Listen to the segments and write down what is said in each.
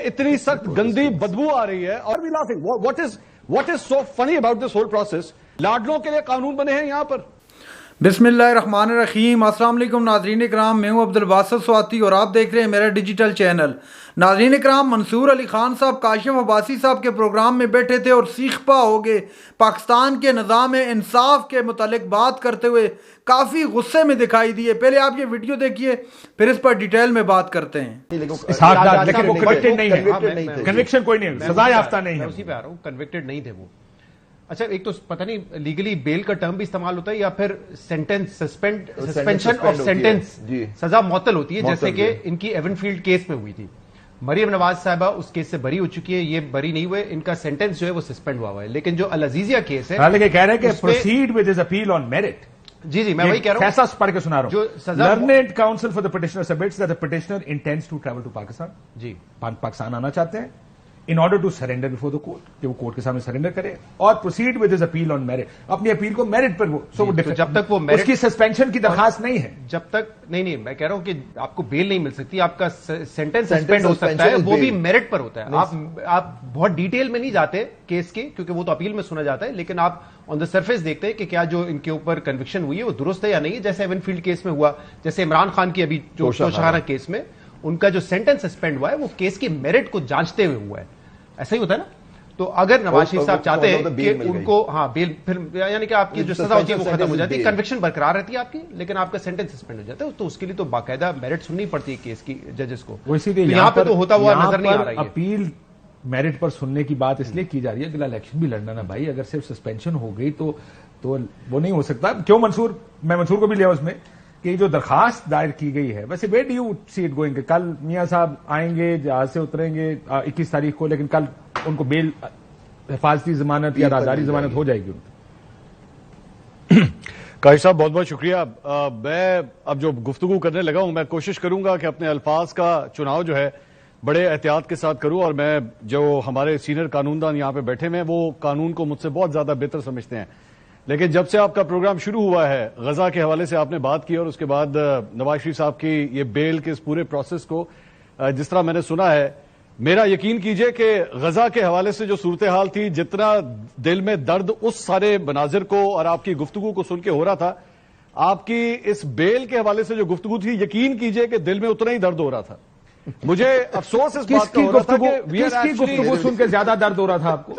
اتنی سخت گندی بدبو آ رہی ہے اور what is so funny about this whole process. لاڈلوں کے لیے قانون بنے ہیں یہاں پر. بسم اللہ الرحمن الرحیم. السلام علیکم ناظرین اکرام, میں ہوں عبدالباسط سواتی اور آپ دیکھ رہے ہیں میرا ڈیجیٹل چینل. ناظرین اکرام, منصور علی خان صاحب کاشف عباسی صاحب کے پروگرام میں بیٹھے تھے اور سیخ پا ہو گئے پاکستان کے نظام انصاف کے متعلق بات کرتے ہوئے کافی غصے میں دکھائی دیے. پہلے آپ یہ ویڈیو دیکھیے پھر اس پر ڈیٹیل میں بات کرتے ہیں. لیکن وہ کنوکٹڈ نہیں ہے, کنوکشن کوئی نہیں ہے, سزا یافتہ نہیں ہے. اسی پہ آ رہا ہوں, کنوکٹڈ نہیں تھے وہ. اچھا, ایک تو پتہ نہیں لیگلی بیل کا ٹرم بھی استعمال ہوتا ہے یا پھر سینٹنس سسپینشن آف سینٹنس, سزا معطل ہوتی ہے, جیسے کہ ان کی ایون فیلڈ کیس میں ہوئی تھی. مریم نواز صاحبہ اس کیس سے بری ہو چکی ہے, یہ بری نہیں ہوئے, ان کا سینٹنس جو ہے وہ سسپینڈ ہوا ہے. لیکن جو العزیزیہ کیس ہے, حالانکہ کہہ رہے ہیں کہ proceed with his appeal on merit. جی میں وہی کہہ رہا ہوں, فیصلہ پڑھ کے سنا رہا ہوں. Learned counsel for the petitioner submits that the petitioner intends to travel to Pakistan. جی, پاکستان آنا چاہتے ہیں in order to surrender before the court, کہ وہ کورٹ کے سامنے سرینڈر کرے اور proceed with his appeal on merit, اپنی اپیل کو میرٹ پر جب تک وہ اس کی سسپینشن کی درخواست نہیں ہے, جب تک نہیں میں کہہ رہا ہوں کہ آپ کو بیل نہیں مل سکتی, آپ کا سینٹنس سسپینڈ ہو سکتا ہے, وہ بھی میرٹ پر ہوتا ہے. آپ بہت ڈیٹیل میں نہیں جاتے کیس کے, کیونکہ وہ تو اپیل میں سنا جاتا ہے, لیکن آپ آن دا سرفیس دیکھتے ہیں کہ کیا جو ان کے اوپر کنوکشن ہوئی ہے وہ درست ہے یا نہیں, جیسے ایون فیلڈ کیس میں ہوا, جیسے عمران خان کی ابھی جو توشخانہ کیس میں ان کا جو سینٹنس سسپینڈ ہوا ہے وہ کیس کی میرٹ کو جانچتے ہوئے ہوا ہے. ایسا ہی ہوتا ہے نا. تو اگر نواز شریف صاحب چاہتے ہیں کہ ان کو بیل, پھر یعنی کہ آپ کی جو سزا ہوتی ہے وہ ختم ہو جاتی ہے, کنوکشن برقرار رہتی ہے آپ کی, لیکن آپ کا سینٹنس سسپینڈ ہو جاتا ہے, تو اس کے لیے تو باقاعدہ میرٹ سننی پڑتی ہے کیس کی ججز کو. یہاں پہ تو ہوتا ہوا نظر نہیں آ رہا ہے. اپیل میرٹ پر سننے کی بات اس لیے کی جا رہی ہے, اگلا الیکشن بھی لڑنا نا بھائی. اگر صرف سسپینشن ہو گئی تو وہ نہیں ہو سکتا. کیوں منصور, میں منصور کو بھی لیا اس میں کہ جو درخواست دائر کی گئی ہے, ویسے where do you see it going, کہ کل میاں صاحب آئیں گے, جہاز سے اتریں گے 21 تاریخ کو, لیکن کل ان کو بیل, حفاظتی ضمانت یا رازداری ضمانت ہو جائے گی. قاضی صاحب بہت بہت شکریہ. میں اب جو گفتگو کرنے لگا ہوں, میں کوشش کروں گا کہ اپنے الفاظ کا چناؤ جو ہے بڑے احتیاط کے ساتھ کروں, اور میں جو ہمارے سینئر قانوندان یہاں پہ بیٹھے ہیں وہ قانون کو مجھ سے بہت زیادہ بہتر سمجھتے ہیں. لیکن جب سے آپ کا پروگرام شروع ہوا ہے, غزہ کے حوالے سے آپ نے بات کی اور اس کے بعد نواز شریف صاحب کی یہ بیل کے اس پورے پروسیس کو جس طرح میں نے سنا ہے, میرا یقین کیجئے کہ غزہ کے حوالے سے جو صورتحال تھی, جتنا دل میں درد اس سارے مناظر کو اور آپ کی گفتگو کو سن کے ہو رہا تھا, آپ کی اس بیل کے حوالے سے جو گفتگو تھی, یقین کیجئے کہ دل میں اتنا ہی درد ہو را تھا. مجھے افسوس اس بات کا ہو رہا تھا کہ کس کی گفتگو سن کے زیادہ درد ہو رہا تھا آپ کو؟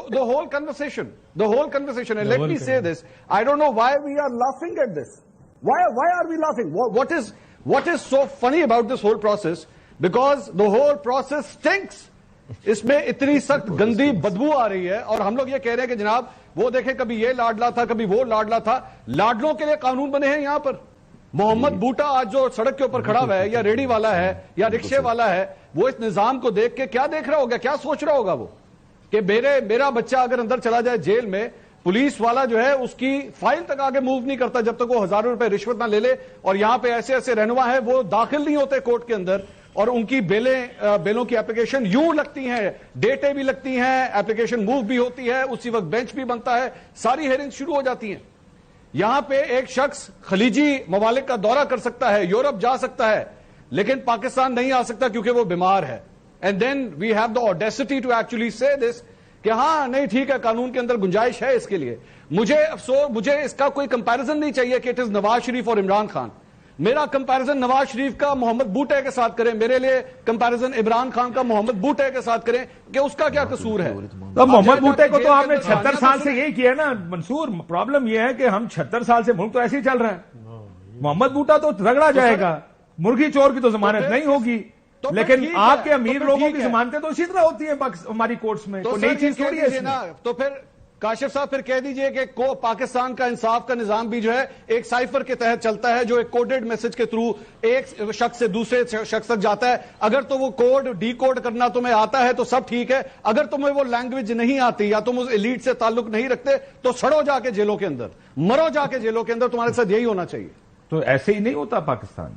The whole conversation. And let me say this, I don't know why we are laughing at this. Why are we laughing? What is so funny about this whole process? Because the whole process stinks. اس میں اتنی سخت گندی بدبو آ رہی ہے, اور ہم لوگ یہ کہہ رہے ہیں کہ جناب وہ دیکھیں کبھی یہ لاڈلا تھا, کبھی وہ لاڈلا تھا. لاڈلوں کے لیے قانون بنے ہیں یہاں پر. محمد بوٹا آج جو سڑک کے اوپر کھڑا ہوا ہے, یا ریڑی والا ہے یا رکشے والا ہے, وہ اس نظام کو دیکھ کے کیا دیکھ رہا ہوگا, کیا سوچ رہا ہوگا وہ, کہ میرا بچہ اگر اندر چلا جائے جیل میں, پولیس والا جو ہے اس کی فائل تک آگے موو نہیں کرتا جب تک وہ ہزاروں روپے رشوت نہ لے لے. اور یہاں پہ ایسے رہنما ہیں وہ داخل نہیں ہوتے کورٹ کے اندر, اور ان کی بیلوں کی اپلیکیشن یوں لگتی ہیں, ڈیٹیں بھی لگتی ہیں, اپلیکیشن موو بھی ہوتی ہے, اسی وقت بینچ بھی بنتا ہے, ساری ہیئرنگ شروع ہو جاتی ہیں. یہاں پہ ایک شخص خلیجی ممالک کا دورہ کر سکتا ہے, یورپ جا سکتا ہے, لیکن پاکستان نہیں آ سکتا کیونکہ وہ بیمار ہے. And then we have the audacity to actually say this کہ ہاں نہیں ٹھیک ہے, قانون کے اندر گنجائش ہے اس کے لیے. مجھے اس کا کوئی کمپیریزن نہیں چاہیے کہ اٹ از نواز شریف اور عمران خان. میرا کمپیریزن نواز شریف کا محمد بوٹے کے ساتھ کریں, میرے لیے کمپیریزن عمران خان کا محمد بوٹے کے ساتھ کریں کہ اس کا کیا قصور ہے. محمد بوٹے کو تو آپ نے 76 سال سے یہی کیا نا منصور. پرابلم یہ ہے کہ ہم 76 سال سے ملک تو ایسے ہی چل رہا ہے. محمد بوٹا تو رگڑا جائے گا, مرغی چور کی تو ضمانت نہیں ہوگی, لیکن آپ کے امیر لوگوں کی ضمانتیں تو اسی طرح ہوتی ہیں ہماری کورٹس میں. تو نئی چیز تھوڑی ہے نا. تو پھر کاشف صاحب پھر کہہ دیجئے کہ پاکستان کا انصاف کا نظام بھی جو ہے ایک سائفر کے تحت چلتا ہے, جو ایک کوڈڈ میسج کے تھرو ایک شخص سے دوسرے شخص تک جاتا ہے. اگر تو وہ کوڈ ڈی کوڈ کرنا تمہیں آتا ہے تو سب ٹھیک ہے, اگر تمہیں وہ لینگویج نہیں آتی یا تم اس ایلیٹ سے تعلق نہیں رکھتے تو سڑو جا کے جیلوں کے اندر, مرو جا کے جیلوں کے اندر. تمہارے ساتھ یہی ہونا چاہیے. تو ایسے ہی نہیں ہوتا پاکستان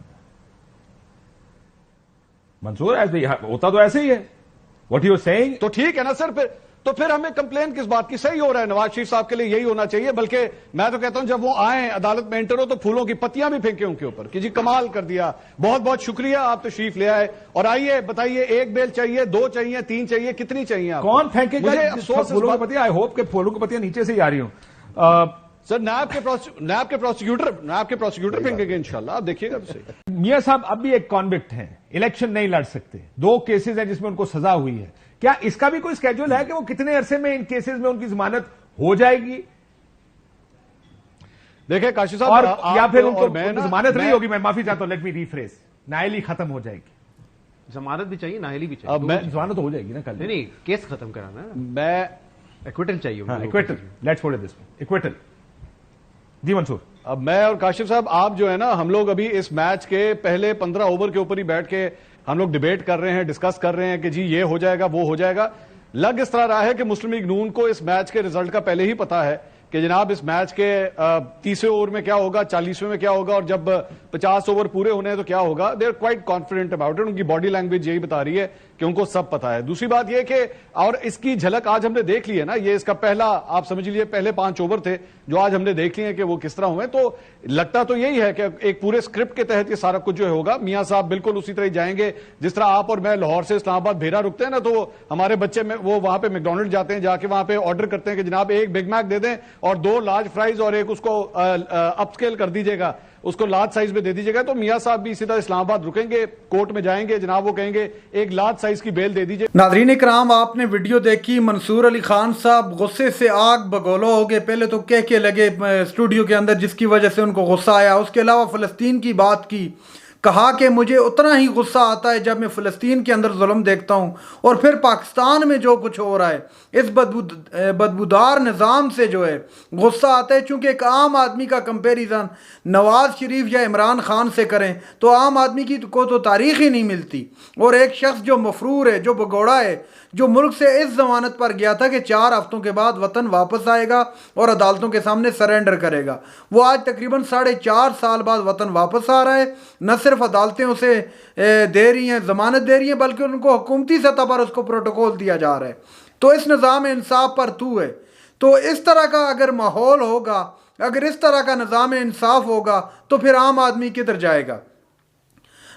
منصور, ہوتا تو ایسے ہی ہے. What you seeing. تو ٹھیک ہے نا سر, پھر تو پھر ہمیں کمپلین کس بات کی؟ صحیح ہو رہا ہے، نواز شریف صاحب کے لیے یہی ہونا چاہیے. بلکہ میں تو کہتا ہوں جب وہ آئیں عدالت میں انٹر ہو تو پھولوں کی پتیاں بھی پھینکیں ان کے اوپر کہ جی کمال کر دیا، بہت بہت شکریہ آپ تشریف لے آئے. اور آئیے بتائیے، ایک بیل چاہیے، 2 چاہیے، 3 چاہیے، کتنی چاہیے آپ کو؟ کون پھینکے گا مجھے افسوس پھولوں کی پتیاں؟ آئی ہوپ کہ پھولوں کی پتیاں نیچے سے ہی آ رہی ہوں. سر نیب کے پروسیکیوٹر پھینکیں گے انشاءاللہ، آپ دیکھیے گا. میاں صاحب اب بھی ایک کانوکٹ ہیں، الیکشن نہیں لڑ سکتے، 2 کیسز ہیں جس میں ان کو سزا ہوئی ہے. کیا اس کا بھی کوئی اسکیڈول ہے کہ وہ کتنے عرصے میں ان کیسز میں ان کی ضمانت ہو جائے گی؟ دیکھیں کاشف صاحب، اور یا پھر ان کو ضمانت نہیں میں ہوگی، میں معافی چاہتا ہوں، لیٹ می ریفریز، نااہلی ختم ہو جائے گی. ضمانت بھی چاہیے، نااہلی بھی اب چاہیے. ضمانت ہو جائے گی نا کل. نہیں کیس ختم کرانا ہے، میں ایکویٹل چاہیے. Acquittal, let's hold this acquittal. جی منصور. اب میں اور کاشف صاحب آپ جو ہے نا، ہم لوگ ابھی اس میچ کے پہلے 15 اوور کے اوپر ہی بیٹھ کے ہم لوگ ڈیبیٹ کر رہے ہیں، ڈسکس کر رہے ہیں کہ جی یہ ہو جائے گا، وہ ہو جائے گا. لگ اس طرح رہا ہے کہ مسلم لیگ نون کو اس میچ کے رزلٹ کا پہلے ہی پتا ہے کہ جناب اس میچ کے 30ویں اوور میں کیا ہوگا، 40ویں میں کیا ہوگا، اور جب 50 اوور پورے ہونے ہیں تو کیا ہوگا. They are quite confident about it. ان کی باڈی لینگویج یہی بتا رہی ہے کہ ان کو سب پتا ہے. دوسری بات یہ کہ اور اس کی جھلک آج ہم نے دیکھ لی ہے نا، یہ اس کا پہلا آپ سمجھ لیجیے پہلے 5 اوور تھے جو آج ہم نے دیکھ لیے کہ وہ کس طرح ہوئے. تو لگتا تو یہی ہے کہ ایک پورے اسکرپٹ کے تحت یہ سارا کچھ جو ہوگا. میاں صاحب بالکل اسی طرح جائیں گے جس طرح آپ اور میں لاہور سے اسلام آباد بھیرا رکتے ہیں نا، تو ہمارے بچے میں وہ وہاں پہ میکڈونلڈ جاتے ہیں، جا کے وہاں پہ آرڈر کرتے ہیں کہ جناب ایک بگ میک دے دیں اور 2 لارج فرائز اور ایک اس کو اپ اسکیل کر دیجیے گا، اس کو لارج سائز میں دے دیجیے گا. تو میاں صاحب بھی اسی طرح اسلام آباد رکیں گے، کورٹ میں جائیں گے، جناب وہ کہیں گے ایک لارج سائز کی بیل دے دیجیے. ناظرین کرام، آپ نے ویڈیو دیکھی، منصور علی خان صاحب غصے سے آگ بگولو ہو گئے. پہلے تو کہہ کے لگے اسٹوڈیو کے اندر جس کی وجہ سے ان کو غصہ آیا. اس کے علاوہ فلسطین کی بات کی، کہا کہ مجھے اتنا ہی غصہ آتا ہے جب میں فلسطین کے اندر ظلم دیکھتا ہوں اور پھر پاکستان میں جو کچھ ہو رہا ہے اس بدبودار نظام سے جو ہے غصہ آتا ہے. چونکہ ایک عام آدمی کا کمپیریزن نواز شریف یا عمران خان سے کریں تو عام آدمی کی کو تو تاریخ ہی نہیں ملتی. اور ایک شخص جو مفرور ہے، جو بگوڑا ہے، جو ملک سے اس ضمانت پر گیا تھا کہ 4 ہفتوں کے بعد وطن واپس آئے گا اور عدالتوں کے سامنے سرنڈر کرے گا، وہ آج تقریباً 4.5 سال بعد وطن واپس آ رہا ہے. نہ صرف عدالتیں اسے دے رہی ہیں، ضمانت دے رہی ہیں، بلکہ ان کو حکومتی سطح پر اس کو پروٹوکول دیا جا رہا ہے. تو اس نظام انصاف پر تو ہے. تو اس طرح کا اگر ماحول ہوگا، اگر اس طرح کا نظام انصاف ہوگا تو پھر عام آدمی کدھر جائے گا؟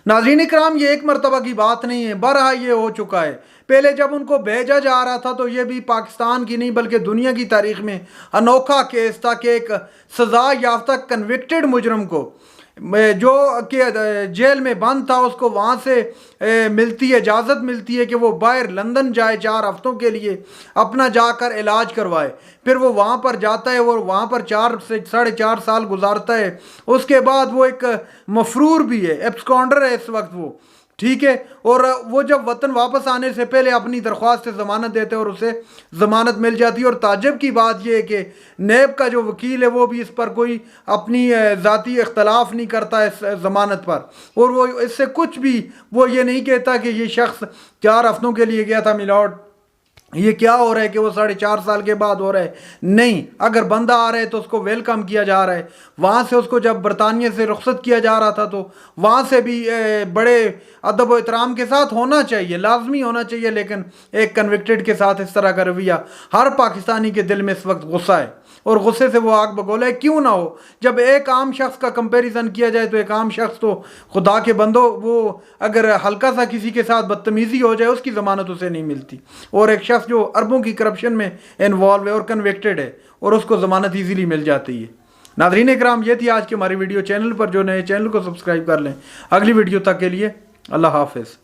ناظرین اکرام، یہ ایک مرتبہ کی بات نہیں ہے، بارہا یہ ہو چکا ہے. پہلے جب ان کو بھیجا جا رہا تھا تو یہ بھی پاکستان کی نہیں بلکہ دنیا کی تاریخ میں انوکھا کیس تھا کہ ایک سزا یافتہ کنوکٹڈ مجرم کو جو کہ جیل میں بند تھا، اس کو وہاں سے ملتی ہے، اجازت ملتی ہے کہ وہ باہر لندن جائے 4 ہفتوں کے لیے، اپنا جا کر علاج کروائے. پھر وہ وہاں پر جاتا ہے اور وہاں پر 4 سے 4.5 سال گزارتا ہے. اس کے بعد وہ ایک مفرور بھی ہے، ایبسکانڈر ہے اس وقت وہ، ٹھیک ہے. اور وہ جب وطن واپس آنے سے پہلے اپنی درخواست سے ضمانت دیتے اور اسے ضمانت مل جاتی ہے. اور تعجب کی بات یہ ہے کہ نیب کا جو وکیل ہے وہ بھی اس پر کوئی اپنی ذاتی اختلاف نہیں کرتا اس ضمانت پر، اور وہ اس سے کچھ بھی وہ یہ نہیں کہتا کہ یہ شخص 4 ہفتوں کے لیے گیا تھا میلارڈ، یہ کیا ہو رہا ہے کہ وہ 4.5 سال کے بعد ہو رہا ہے. نہیں، اگر بندہ آ رہا ہے تو اس کو ویلکم کیا جا رہا ہے. وہاں سے اس کو جب برطانیہ سے رخصت کیا جا رہا تھا تو وہاں سے بھی بڑے ادب و احترام کے ساتھ ہونا چاہیے، لازمی ہونا چاہیے. لیکن ایک کنوکٹڈ کے ساتھ اس طرح کا رویہ، ہر پاکستانی کے دل میں اس وقت غصہ ہے اور غصے سے وہ آگ بگولا ہے. کیوں نہ ہو؟ جب ایک عام شخص کا کمپیریزن کیا جائے تو ایک عام شخص تو خدا کے بندو، وہ اگر ہلکا سا کسی کے ساتھ بدتمیزی ہو جائے اس کی ضمانت اسے نہیں ملتی. اور ایک شخص جو اربوں کی کرپشن میں انوالو ہے اور کنوکٹڈ ہے اور اس کو ضمانت ایزیلی مل جاتی ہے. ناظرین اکرام، یہ تھی آج کی ہماری ویڈیو. چینل پر جو نئے چینل کو سبسکرائب کر لیں. اگلی ویڈیو تک کے لیے اللہ حافظ.